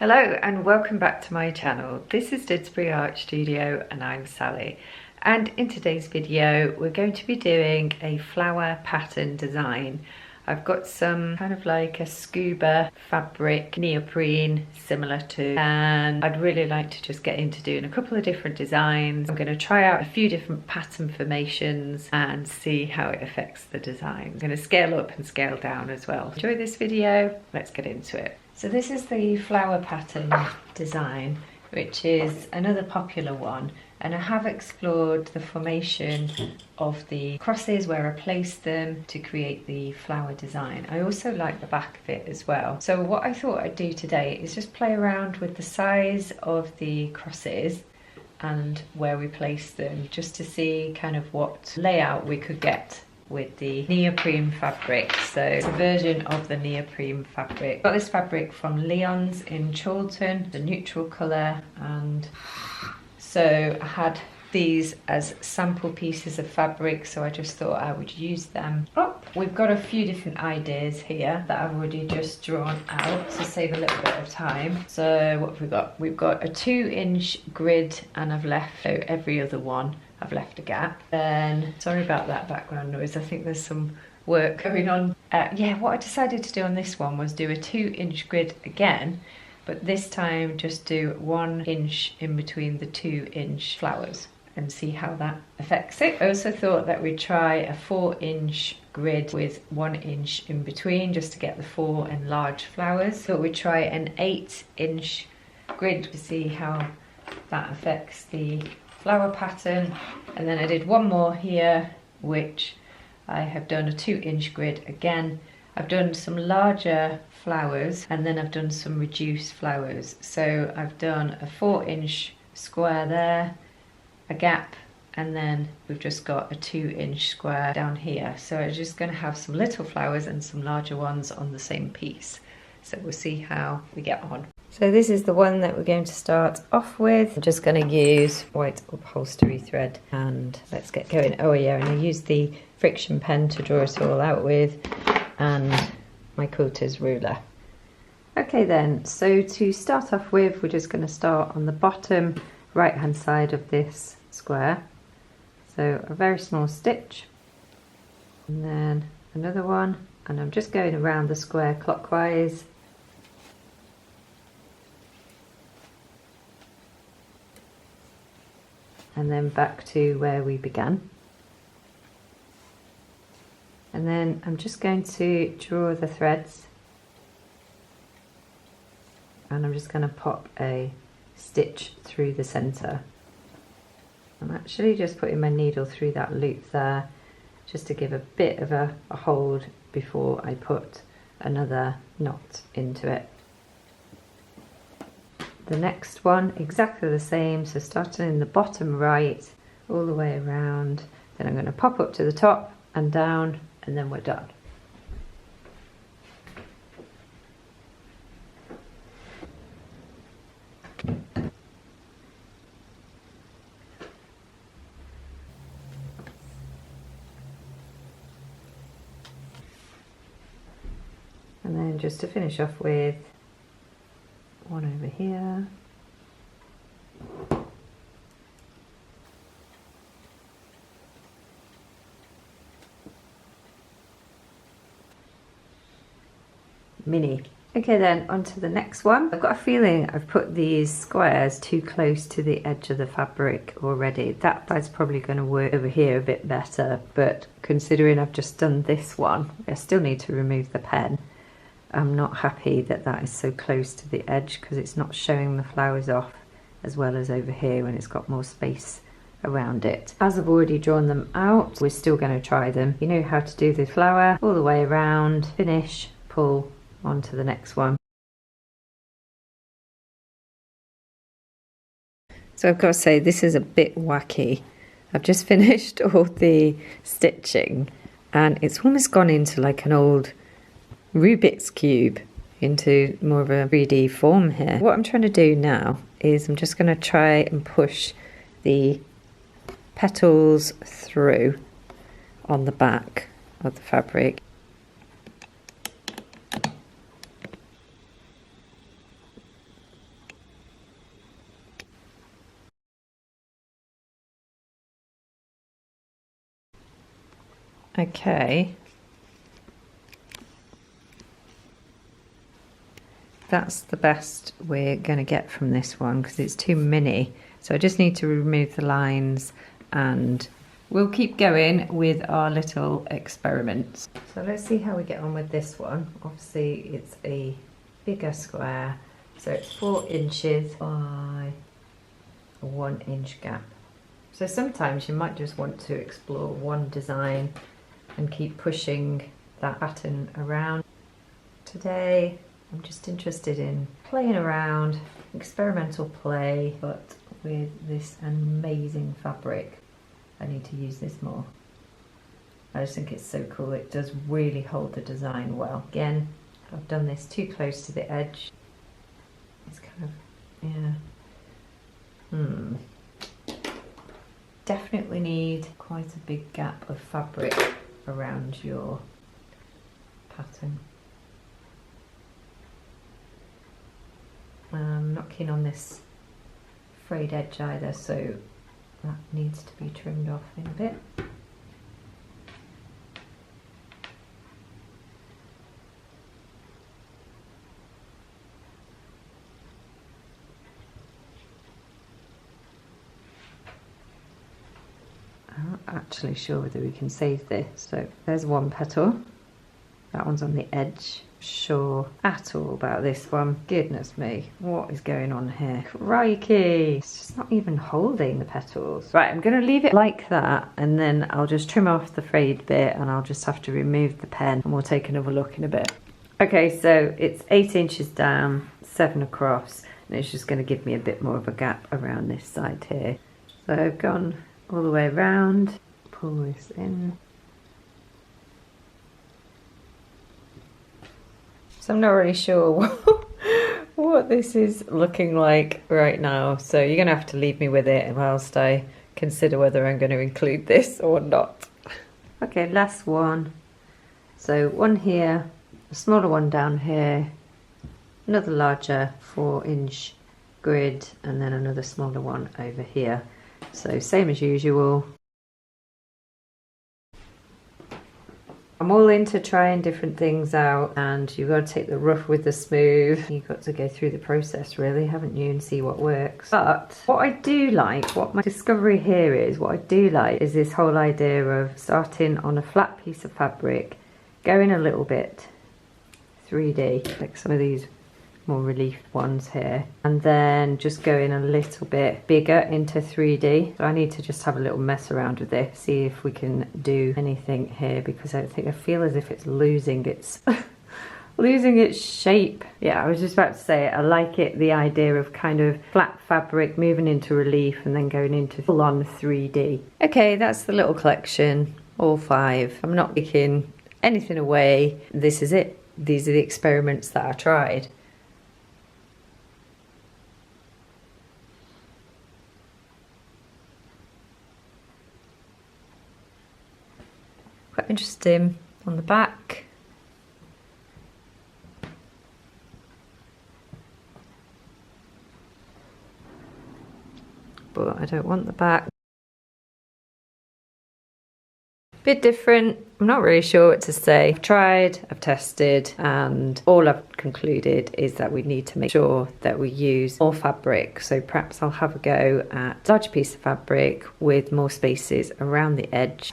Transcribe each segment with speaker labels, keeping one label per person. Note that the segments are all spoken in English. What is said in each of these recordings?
Speaker 1: Hello and welcome back to my channel. This is Didsbury Art Studio and I'm Sally, and in today's video we're going to be doing a flower pattern design. I've got some kind of like a scuba fabric neoprene similar to, and I'd really like to just get into doing a couple of different designs. I'm going to try out a few different pattern formations and see how it affects the design. I'm going to scale up and scale down as well. Enjoy this video, let's get into it. So this is the flower pattern design, which is another popular one, and I have explored the formation of the crosses where I placed them to create the flower design. I also like the back of it as well. So what I thought I'd do today is just play around with the size of the crosses and where we place them, just to see kind of what layout we could get with the neoprene fabric. So it's a version of the neoprene fabric. Got this fabric from Leon's in Chorlton, the neutral colour, and so I had these as sample pieces of fabric, so I just thought I would use them. Oh, we've got a few different ideas here that I've already just drawn out to save a little bit of time. So what have we got? We've got a 2-inch grid, and I've left, so every other one I've left a gap. Then, sorry about that background noise, I think there's some work going on. Yeah, what I decided to do on this one was do a 2-inch grid again, but this time just do 1 inch in between the 2-inch flowers and see how that affects it. I also thought that we'd try a 4-inch grid with 1 inch in between, just to get the 4 enlarged flowers. Thought we'd try an 8-inch grid to see how that affects the flower pattern. And then I did one more here, which I have done a 2-inch grid again. I've done some larger flowers and then I've done some reduced flowers. So I've done a 4-inch square there, a gap, and then we've just got a 2-inch square down here. So I'm just going to have some little flowers and some larger ones on the same piece. So we'll see how we get on. So this is the one that we're going to start off with. I'm just going to use white upholstery thread and let's get going. Oh yeah, and I used the friction pen to draw it all out with, and my quilter's ruler. Okay then, so to start off with, we're just going to start on the bottom right hand side of this square. So a very small stitch, and then another one, and I'm just going around the square clockwise. And then back to where we began. And then I'm just going to draw the threads, and I'm just going to pop a stitch through the center. I'm actually just putting my needle through that loop there, just to give a bit of a hold before I put another knot into it. The next one, exactly the same, so starting in the bottom right, all the way around, then I'm going to pop up to the top and down, and then we're done. And then just to finish off with one over here. Mini. Okay then, on to the next one. I've got a feeling I've put these squares too close to the edge of the fabric already. That's probably going to work over here a bit better, but considering I've just done this one, I still need to remove the pen. I'm not happy that that is so close to the edge, because it's not showing the flowers off as well as over here when it's got more space around it. As I've already drawn them out, we're still going to try them. You know how to do the flower all the way around, finish, pull, on to the next one. So I've got to say, this is a bit wacky. I've just finished all the stitching and it's almost gone into like an old Rubik's Cube, into more of a 3D form here. What I'm trying to do now is I'm just going to try and push the petals through on the back of the fabric. Okay, that's the best we're going to get from this one because it's too mini. So I just need to remove the lines and we'll keep going with our little experiments. So let's see how we get on with this one. Obviously it's a bigger square, so it's 4 inches by a 1 inch gap. So sometimes you might just want to explore one design and keep pushing that pattern around. Today I'm just interested in playing around, experimental play, but with this amazing fabric. I need to use this more. I just think it's so cool. It does really hold the design well. Again, I've done this too close to the edge. It's kind of, yeah. Definitely need quite a big gap of fabric around your pattern. I'm not keen on this frayed edge either, so that needs to be trimmed off in a bit. I'm not actually sure whether we can save this. So there's one petal. That one's on the edge. Sure at all about this one. Goodness me, what is going on here? Crikey, it's just not even holding the petals. Right, I'm gonna leave it like that and then I'll just trim off the frayed bit and I'll just have to remove the pen and we'll take another look in a bit. Okay, so it's 8 inches down, 7 across, and it's just gonna give me a bit more of a gap around this side here. So I've gone all the way around, pull this in. So I'm not really sure what this is looking like right now. So you're gonna have to leave me with it whilst I consider whether I'm going to include this or not. Okay, last one. So one here, a smaller one down here, another larger 4-inch grid, and then another smaller one over here. So same as usual. I'm all into trying different things out, and you've got to take the rough with the smooth. You've got to go through the process really, haven't you, and see what works. But what I do like, what my discovery here is, what I do like is this whole idea of starting on a flat piece of fabric, going a little bit 3D, like some of these more relief ones here, and then just going a little bit bigger into 3D. So I need to just have a little mess around with this, see if we can do anything here, because I feel as if it's losing its losing its shape. Yeah, I was just about to say I like it, the idea of kind of flat fabric moving into relief and then going into full-on 3D. Okay, that's the little collection, all 5. I'm not taking anything away. This is it. These are the experiments that I tried. Quite interesting on the back. But I don't want the back. Bit different. I'm not really sure what to say. I've tried, I've tested, and all I've concluded is that we need to make sure that we use more fabric. So perhaps I'll have a go at a larger piece of fabric with more spaces around the edge.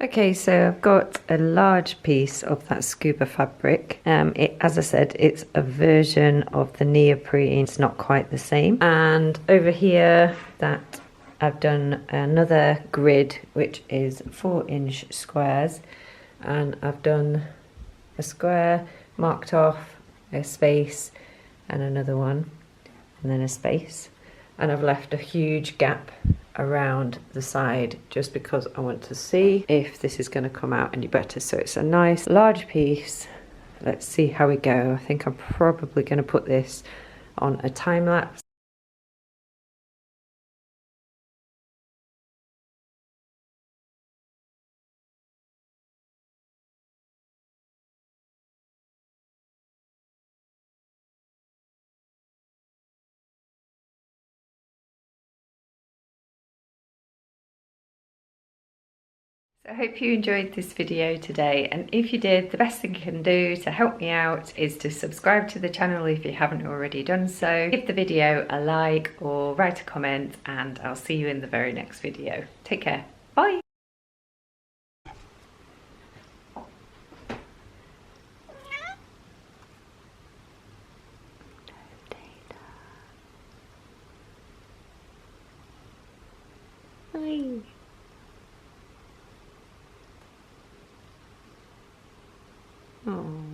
Speaker 1: Okay, so I've got a large piece of that scuba fabric. As I said, it's a version of the neoprene. It's not quite the same. And over here, that I've done another grid, which is 4-inch squares. And I've done a square, marked off, a space, and another one, and then a space. And I've left a huge gap around the side just because I want to see if this is going to come out any better. So it's a nice large piece. Let's see how we go. I think I'm probably going to put this on a time lapse. So I hope you enjoyed this video today, and if you did, the best thing you can do to help me out is to subscribe to the channel if you haven't already done so. Give the video a like or write a comment, and I'll see you in the very next video. Take care. Bye. Hi. Oh.